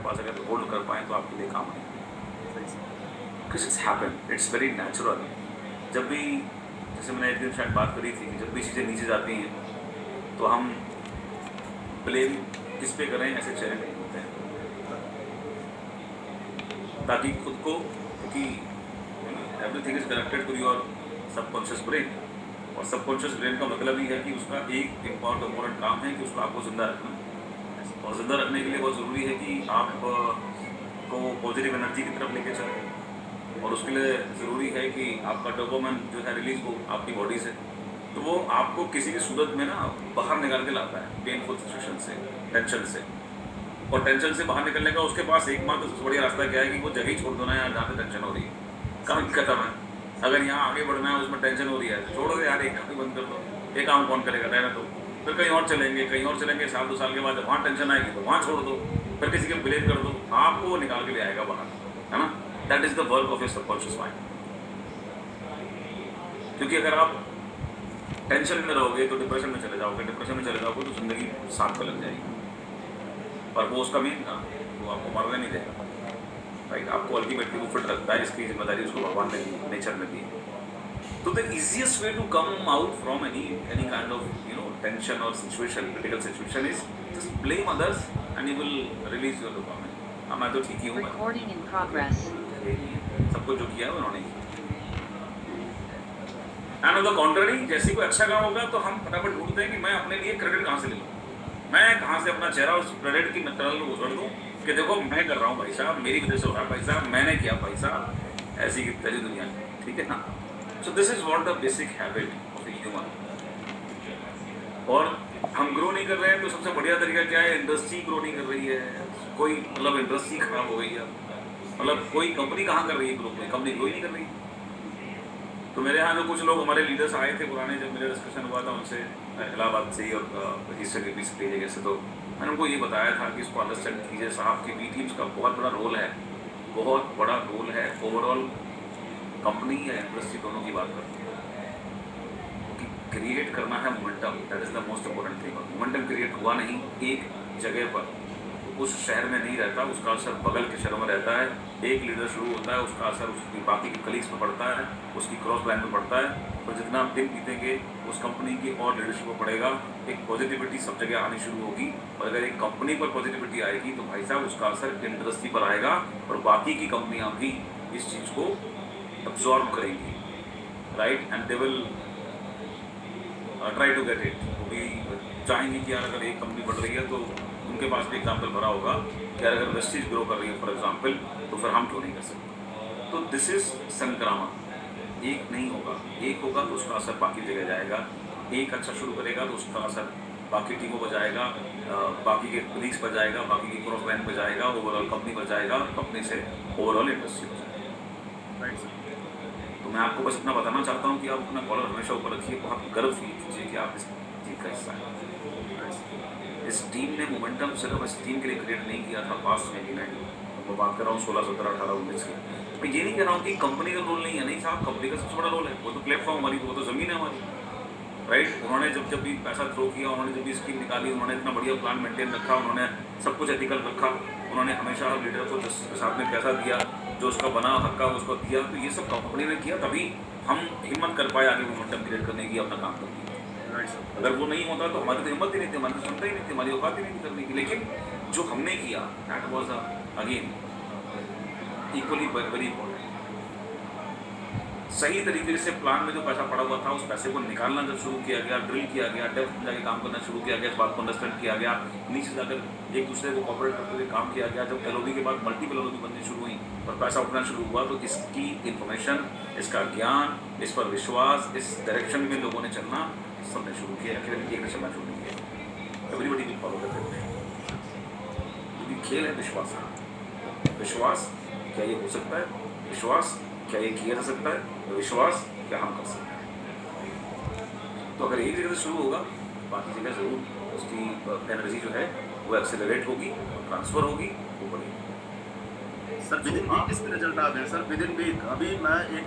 पास अगर होल्ड कर पाएँ तो आपके लिए काम आएगा। Because it's happen, it's very natural. जब भी, जैसे मैंने एक दिन शायद बात करी थी कि जब भी चीज़ें नीचे जाती हैं तो हम ब्लेम किस पे करें, ऐसे चेहरे नहीं होते हैं। ताकि खुद को, क्योंकि everything is connected to your subconscious brain, और सबकॉन्शियस ब्रेन का मतलब ही है कि उसका एक इम्पोर्टेंट काम है कि उसको आपको जिंदा रखना। और जिंदा रखने के लिए बहुत ज़रूरी है कि आप को पॉजिटिव एनर्जी की तरफ लेके चलें, और उसके लिए ज़रूरी है कि आपका डोपामाइन जो है रिलीज हो आपकी बॉडी से। तो वो आपको किसी की सूरत में ना बाहर निकाल के लाता है पेनफुल सिचुएशन से, टेंशन से। और टेंशन से बाहर निकलने का उसके पास एकमात्र सबसे बढ़िया रास्ता क्या है कि वो जगह ही छोड़ दो ना यार जहाँ पे टेंशन हो रही है। काम खत्म है। अगर यहाँ आगे बढ़ना है, उसमें टेंशन हो रही है, छोड़ दो यार, एक काम ही बंद कर दो। ये काम कौन करेगा, रहने दो। फिर कहीं और चलेंगे, साल 2 साल के बाद जब वहाँ टेंशन आएगी तो वहाँ छोड़ दो, फिर किसी के ब्लेम कर दो, आपको वो निकाल के ले आएगा बाहर, है ना। That is the work of your subconscious mind. क्योंकि अगर आप टेंशन में रहोगे तो डिप्रेशन में चले जाओगे, डिप्रेशन में चले जाओगे तो जिंदगी सांप लग जाएगी। पर वो उसका मेन काम, वो आपको मरने नहीं देगा, राइट। आपको अल्टीमेटली वो फिट रखता है, इसकी जिम्मेदारी उसको भगवान ने दी, नेचर ने दी। तो the easiest way to come out from any kind of tension और situation, critical situation, is just blame others and you will release your dopamine. मैं तो ठीक ही हूँ, सबको जो किया है उन्होंने किया। एंड ऑन द कॉन्ट्ररी, जैसे कोई अच्छा काम होगा तो हम फटाफट ढूंढते हैं कि मैं अपने लिए क्रेडिट कहाँ से ले लूँ, मैं कहाँ से अपना चेहरा उस क्रेडिट की टनल में उछाल दूँ कि देखो मैं कर रहा हूँ भाई साहब, मेरी वजह से हो रहा है भाई साहब, मैंने किया भाई साहब, ऐसी की तेरी दुनिया है, ठीक है ना। So this is what the basic habit of the human. और हम ग्रो नहीं कर रहे हैं तो सबसे बढ़िया तरीका क्या है, इंडस्ट्री ग्रो नहीं कर रही है, कोई मतलब इंडस्ट्री खराब हो गई है, मतलब कोई कंपनी कहाँ कर रही है ग्रो, कोई कंपनी ग्रो ही नहीं कर रही। तो मेरे यहाँ जो कुछ लोग हमारे लीडर्स आए थे पुराने, जब मेरा डिस्कशन हुआ था उनसे इलाहाबाद से ही और हिस्ट्री की जगह से, तो मैंने उनको ये बताया था कि इसको अंडरस्टैंड कीजिए साहब कि बी टीम्स का बहुत बड़ा रोल है, बहुत बड़ा रोल है ओवरऑल कंपनी या इंडस्ट्री दोनों की बात करते हैं कि क्रिएट करना है momentum, that is the most important thing. Momentum create हुआ नहीं एक जगह पर, उस शहर में नहीं रहता, उसका असर बगल के शहरों में रहता है। एक लीडर शुरू होता है, उसका असर उसकी बाकी के कलीग्स पर पड़ता है, उसकी क्रॉस लाइन पर पड़ता है, और जितना दिन बीतेंगे उस कंपनी की और लीडरशिप पर पड़ेगा, एक पॉजिटिविटी सब जगह आनी शुरू होगी। और अगर एक कंपनी पर पॉजिटिविटी आएगी तो भाई साहब उसका असर इंडस्ट्री पर आएगा, और बाकी की कंपनियां भी इस चीज़ को अब्जॉर्व करेंगी, right, and they will try to get it. वो भी चाहेंगे कि यार अगर एक कंपनी बढ़ रही है तो उनके पास भी एग्जाम्पल भरा होगा कि यार अगर इंडस्ट्रीज ग्रो कर रही है फॉर एग्जाम्पल, तो फिर हम क्यों नहीं कर सकते। तो दिस इज संक्रामक, एक नहीं होगा, एक होगा तो उसका असर बाकी जगह जाएगा, एक अच्छा शुरू करेगा तो उसका असर बाकी टीमों पर जाएगा, बाकी के कलीग्स पर जाएगा, बाकी की क्रॉस लाइन पर जाएगा, ओवरऑल कंपनी पर जाएगा, कंपनी से ओवरऑल इंडस्ट्री पर जाएगा, राइट सर। तो मैं आपको बस इतना बताना चाहता हूँ कि आप अपना कॉलर हमेशा ऊपर रखिए, बहुत गर्व फील कीजिए कि आप इस टीम का हिस्सा हैं। इस टीम ने मोमेंटम सिर्फ इस टीम के लिए क्रिएट नहीं किया था पास्ट में भी, मैं बात कर रहा हूँ 16, 17, 18, 19 की। मैं ये नहीं कह रहा हूँ कि कंपनी का रोल नहीं है, नहीं साहब, कंपनी का सबसे बड़ा रोल है, वो तो प्लेटफॉर्म हमारी, वो तो ज़मीन है हमारी, राइट। उन्होंने जब भी पैसा थ्रो किया, उन्होंने जब भी स्कीम निकाली, उन्होंने इतना बढ़िया प्लान मेंटेन रखा, उन्होंने सब कुछ एथिकल रखा, उन्होंने हमेशा लीडर को जिसके साथ में पैसा दिया, जो उसका बना हक्का उसको दिया, तो ये सब कंपनी ने किया, तभी हम हिम्मत कर पाए आगे मोमेंटम क्रिएट करने की, अपना काम करने की। अगर वो नहीं होता तो हमारी तो हिम्मत ही नहीं थी, हमारी तो क्षमता ही नहीं थी, हमारी औकात ही नहीं थी करने की। लेकिन जो हमने किया that was again equally very important. सही तरीके से प्लान में जो पैसा पड़ा हुआ था, उस पैसे को निकालना जब शुरू किया गया, ड्रिल किया गया, डेप्थ में जाके काम करना शुरू किया गया, इस बात को अंडरस्टैंड किया गया, नीचे जाकर एक दूसरे को कॉपरेट करते हुए काम किया गया, जब एलओबी के बाद मल्टीपल एलओबी बननी शुरू हुई और पैसा उठना शुरू हुआ, तो इसकी इन्फॉर्मेशन, इसका ज्ञान, इस पर विश्वास, इस डायरेक्शन में लोगों ने चलना सबने शुरू किया, अकेले एक ने चलना शुरू किया। Everybody will follow that direction, क्योंकि खेल है विश्वास का। विश्वास क्या ये हो सकता है, विश्वास क्या ये किया जा सकता है, विश्वास क्या हम कर सकते हैं। तो अगर एक जगह से शुरू होगा, बाकी जगह जरूर उसकी एनर्जी जो है वो एक्सेलरेट होगी, ट्रांसफर होगी, वो बढ़ेगी। सर विद इन वीक इसके रिजल्ट आ गए सर, विद इन वीक। अभी मैं एक